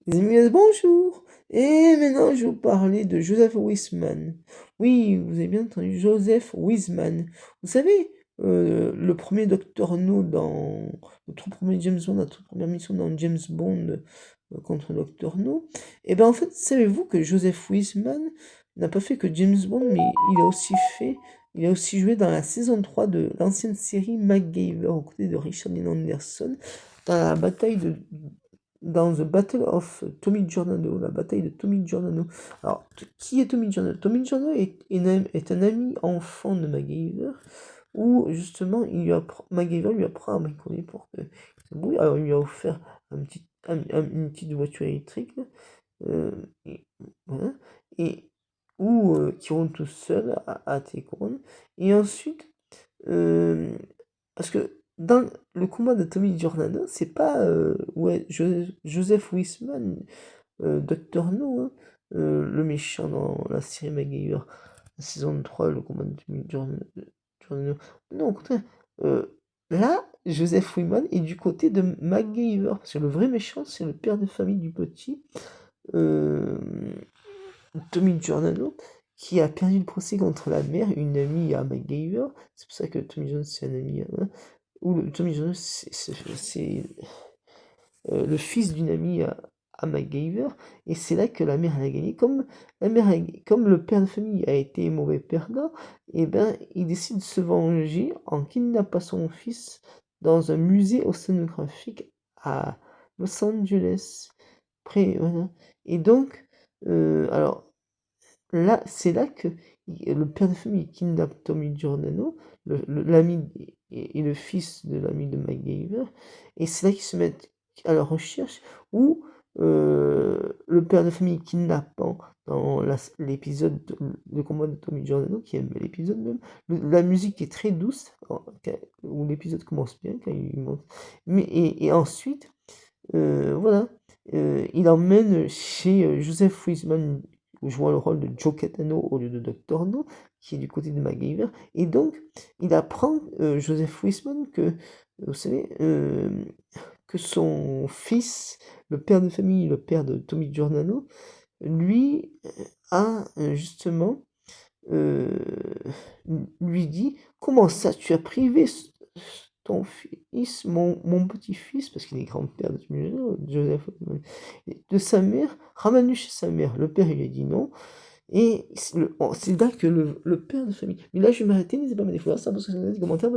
Les amis, bonjour! Et maintenant, je vais vous parler de Joseph Wiseman. Oui, vous avez bien entendu, Joseph Wiseman. Vous savez, le premier Docteur No dans le tout premier James Bond, la toute première mission dans James Bond contre Docteur No. Et ben en fait, savez-vous que Joseph Wiseman n'a pas fait que James Bond, mais il a aussi joué dans la saison 3 de l'ancienne série MacGyver aux côtés de Richard Dean Anderson dans la bataille de dans The Battle of Tommy Giordano, la bataille de Tommy Giordano. Alors, qui est Tommy Giordano? Tommy Giordano est un ami enfant de MacGyver, où justement MacGyver lui apprend à bricoler pour que oui, alors il lui a offert une petite voiture électrique, euh, et, voilà, et, qui roule tout seul à Télécommande. Et ensuite, euh, parce que dans le combat de Tommy Giordano, c'est pas ouais, Joseph Wiseman, Dr. No, hein, le méchant dans la série MacGyver, la saison 3, le combat de Tommy Giordano. Non, au contraire, euh, là, Joseph Wiseman est du côté de MacGyver, parce que le vrai méchant, c'est le père de famille du petit, euh, Tommy Giordano, qui a perdu le procès contre la mère, une amie à MacGyver. C'est pour ça que Tommy Jones, c'est un ami, hein, ou Tommy Jones, c'est le fils d'une amie à MacGyver, et c'est là que la mère elle a gagné. Comme le père de famille a été mauvais perdant, et ben il décide de se venger en kidnappant son fils dans un musée océanographique à Los Angeles. Voilà. Et donc, alors là, c'est là que le père de famille kidnappe Tommy Giordano, l'ami et le fils de l'ami de MacGyver, et c'est là qu'ils se mettent à la recherche où le père de famille kidnappant dans l'épisode de combat de Tommy Giordano, qui aime l'épisode même, la musique est très douce, où l'épisode commence bien quand il monte, et ensuite, voilà, il emmène chez Joseph Wiseman, jouant le rôle de Joe Catano au lieu de Dr. No, qui est du côté de MacGyver. Et donc, il apprend, Joseph Wiseman, que, vous savez, que son fils, le père de famille, le père de Tommy Giordano, lui a justement, euh, lui dit, comment ça, tu as privé ton fils, mon petit-fils, parce qu'il est grand-père de Joseph, de sa mère, ramène-le chez sa mère. Le père, il lui a dit non. Et c'est là que le père de famille. Mais là, je vais m'arrêter, n'hésitez pas à me découvrir, ça, parce que c'est des commentaires.